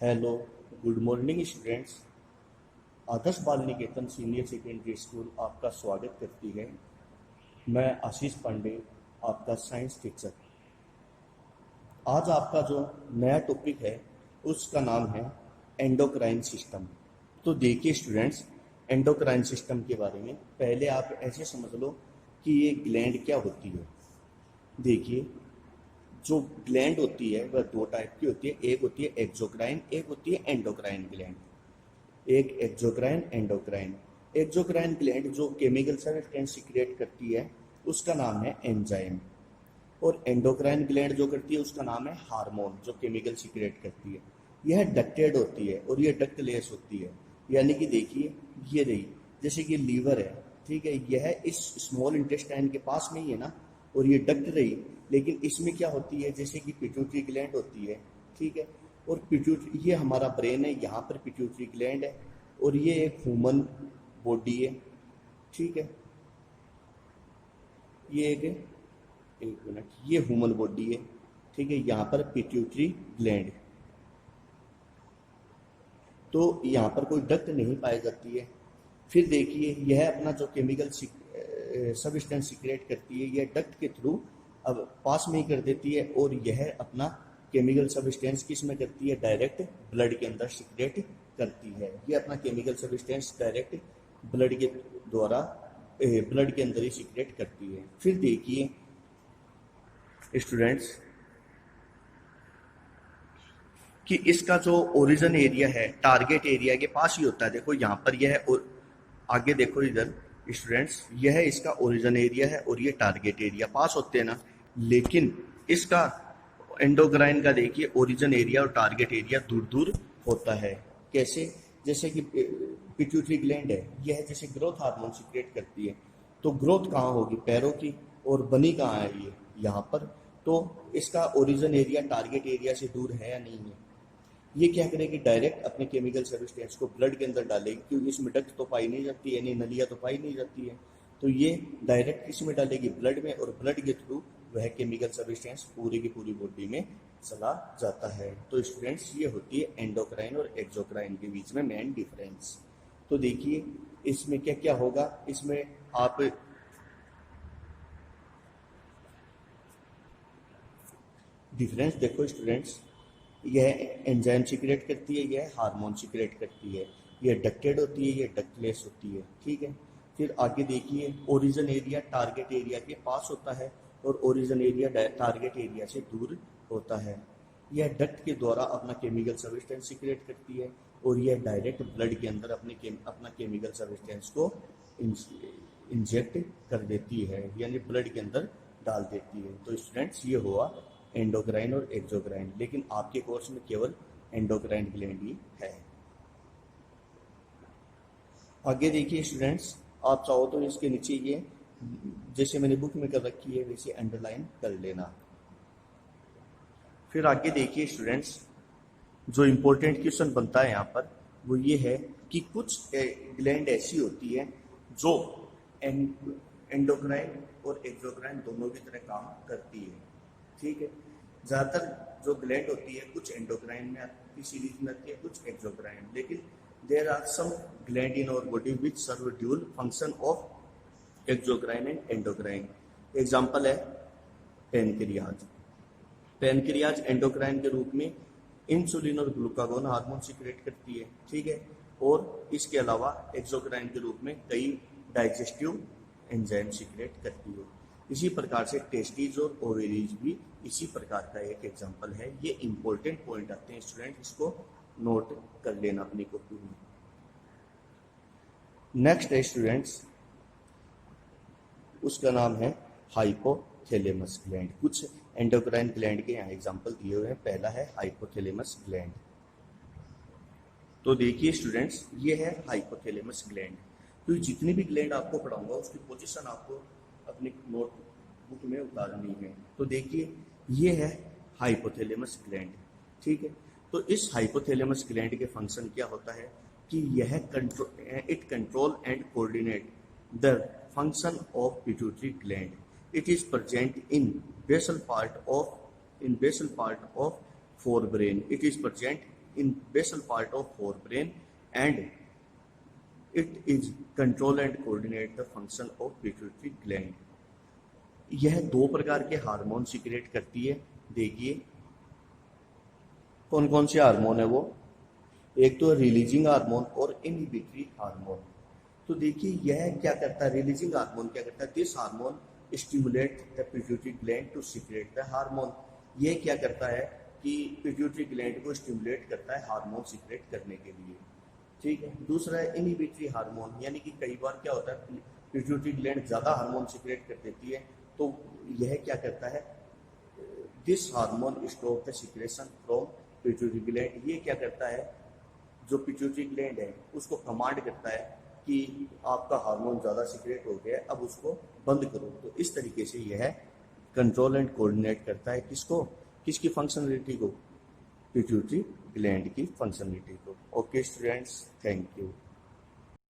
Hello, good morning students. Adarsh Bal Niketan senior secondary school आपका स्वागत करती है। मैं आशीष पांडे, आपका साइंस टीचर। आज आपका जो नया टॉपिक है उसका नाम है एंडोक्राइन सिस्टम। तो देखिए स्टूडेंट्स, एंडोक्राइन सिस्टम के बारे में पहले आप ऐसे समझ लो कि ये ग्लैंड क्या होती है। देखिए, जो ग्लैंड होती है वह दो टाइप की होती है। एक होती है एक्सोक्राइन, एक होती है एंडोक्राइन ग्लैंड। एक एक्सोक्राइन, एंडोक्राइन। एक्सोक्राइन ग्लैंड जो केमिकल सब्सटेंस सीक्रेट करती है उसका नाम है एंजाइम, और एंडोक्राइन ग्लैंड जो करती है उसका नाम है हार्मोन, जो केमिकल सीक्रेट करती है। यह डक्टेड होती है और यह डक्टलेस होती है। यानी कि देखिए, ये रही जैसे कि लीवर है, ठीक है, यह इस स्मॉल इंटेस्टाइन के पास में ही है ना, और ये डक्ट रही। लेकिन इसमें क्या होती है, जैसे कि पिट्यूटरी ग्लैंड होती है, ठीक है, और पिट्यूटरी, ये हमारा ब्रेन है, यहाँ पर पिट्यूटरी ग्लैंड है, और ये एक ह्यूमन बॉडी है, ठीक है। ये एक मिनट, ये ह्यूमन बॉडी है, ठीक है। यहाँ पर पिट्यूटरी ग्लैंड, तो यहाँ पर कोई डक्ट नहीं पाई जाती है। फिर देखिए, यह अपना जो केमिकल सब्सटेंस सीक्रेट करती है, यह डक्ट के थ्रू अब पास में ही कर देती है, और यह अपना केमिकल सब्सटेंस किस में करती है, डायरेक्ट ब्लड के अंदर सीक्रेट करती है। ये अपना केमिकल सब्सटेंस डायरेक्ट ब्लड के द्वारा ब्लड के अंदर ही सीक्रेट करती है। फिर देखिए स्टूडेंट्स कि इसका जो ओरिजिन एरिया है टारगेट एरिया के पास ही होता है। देखो यहाँ पर यह है, और आगे देखो इधर स्टूडेंट्स, यह इसका ओरिजिन एरिया है और ये टारगेट एरिया पास होते हैं ना। लेकिन इसका एंडोक्राइन का देखिए, ओरिजिन एरिया और टारगेट एरिया दूर दूर होता है। कैसे? जैसे कि पिट्यूटरी ग्लैंड है, यह जैसे ग्रोथ हार्मोन सीक्रेट करती है, तो ग्रोथ कहाँ होगी, पैरों की, और बनी कहाँ है, ये यहाँ पर। तो इसका ओरिजिन एरिया टारगेट एरिया से दूर है या नहीं है। ये क्या करेगी, डायरेक्ट अपने केमिकल सब्सटेंस को ब्लड के अंदर डालेगी, क्योंकि इसमें डक्ट तो पाई नहीं जाती है, यानी नलियाँ तो पाई नहीं जाती है। तो ये डायरेक्ट किस में डालेगी, ब्लड में, और ब्लड के थ्रू वह केमिकल सब्सटेंस पूरी की पूरी बॉडी में चला जाता है। तो स्टूडेंट्स, ये होती है एंडोक्राइन और एक्सोक्राइन के बीच में मेन डिफरेंस। तो देखिए इसमें क्या क्या होगा, इसमें आप डिफरेंस देखो स्टूडेंट्स। यह एंजाइम सीक्रेट करती है, यह हार्मोन सीक्रेट करती है, यह डक्टेड होती है, यह डक्टलेस होती है, ठीक है। फिर आगे देखिए, ओरिजिन एरिया टारगेट एरिया के पास होता है, और ओरिजिन एरिया टारगेट एरिया से दूर होता है। यह डक्ट के द्वारा अपना केमिकल सब्सटेंस सीक्रेट करती है, और यह डायरेक्ट ब्लड के अंदर अपना केमिकल सब्सटेंस को इंजेक्ट कर देती है, यानी ब्लड के अंदर डाल देती है। तो स्टूडेंट्स, ये हुआ एंडोक्राइन और एक्सोक्राइन। लेकिन आपके कोर्स में केवल एंडोक्राइन ग्लैंड ही है। आगे देखिए स्टूडेंट्स, आप चाहो तो इसके नीचे ये जैसे मैंने बुक में कर रखी है वैसे अंडरलाइन कर लेना। फिर आगे देखिए स्टूडेंट्स, जो इम्पोर्टेंट क्वेश्चन बनता है यहाँ पर वो ये है कि कुछ ग्लैंड ऐसी होती है जो एंडोक्राइन और एक्सोक्राइन दोनों की तरह काम करती है, ठीक है। ज़्यादातर जो ग्लैंड होती है कुछ एंडोक्राइन में की सीरीज में आती है, कुछ एक्सोक्राइन। लेकिन there are some gland in our body which serve dual function of exocrine and endocrine. Example है पैनक्रियाज। पैनक्रियाज एंडोक्राइन के रूप में इंसुलिन और ग्लूकागोन हार्मोन सीक्रेट करती है, ठीक है, और इसके अलावा एक्सोक्राइन के रूप में कई डाइजेस्टिव एंजाइम सीक्रेट करती है। इसी प्रकार से टेस्टिस और ओवेरीज भी इसी प्रकार का एक एग्जाम्पल है। ये इंपॉर्टेंट पॉइंट आते हैं स्टूडेंट, इसको नोट कर लेना अपनी कॉपी में। नेक्स्ट है स्टूडेंट्स, उसका नाम है हाइपोथैलेमस ग्लैंड। कुछ एंडोक्राइन ग्लैंड के यहाँ एग्जाम्पल दिए हुए हैं। पहला है हाइपोथैलेमस ग्लैंड। तो देखिए स्टूडेंट्स, ये है हाइपोथैलेमस ग्लैंड। तो जितनी भी ग्लैंड आपको पढ़ाऊंगा उसकी पोजीशन आपको अपनी नोटबुक में उतारनी है। तो देखिए, ये है हाइपोथैलेमस ग्लैंड, ठीक है। तो इस हाइपोथैलेमस ग्लैंड के फंक्शन क्या होता है कि यह it control and coordinate the function of pituitary gland. It is present in basal part of forebrain. It is present in basal part of forebrain, and it is control and coordinate the function of pituitary gland. यह दो प्रकार के hormone secrete करती है। देखिए कौन कौन से हार्मोन है वो, एक तो रिलीजिंग हार्मोन और इनहिबिटरी हार्मोन। तो देखिए यह क्या करता है, रिलीजिंग हार्मोन क्या करता है, this hormone stimulate the pituitary gland to secrete the hormone. ये क्या करता है कि पिट्यूटरी ग्लैंड को स्टिमुलेट करता है हार्मोन सीक्रेट करने के लिए, ठीक है। दूसरा है इनहिबिटरी हार्मोन, यानी कि कई बार क्या होता है पिट्यूटरी ग्लैंड ज़्यादा हार्मोन सीक्रेट कर देती है, तो यह क्या करता है, this hormone stop the secretion from pituitary gland. ये क्या करता है, जो पिट्यूटरी ग्लैंड है उसको कमांड करता है कि आपका हार्मोन ज़्यादा सीक्रेट हो गया है, अब उसको बंद करो। तो इस तरीके से यह कंट्रोल एंड कोऑर्डिनेट करता है किसको, किसकी फंक्शनलिटी को, पिट्यूटरी ग्लैंड की फंक्शनलिटी को। Okay students, thank you.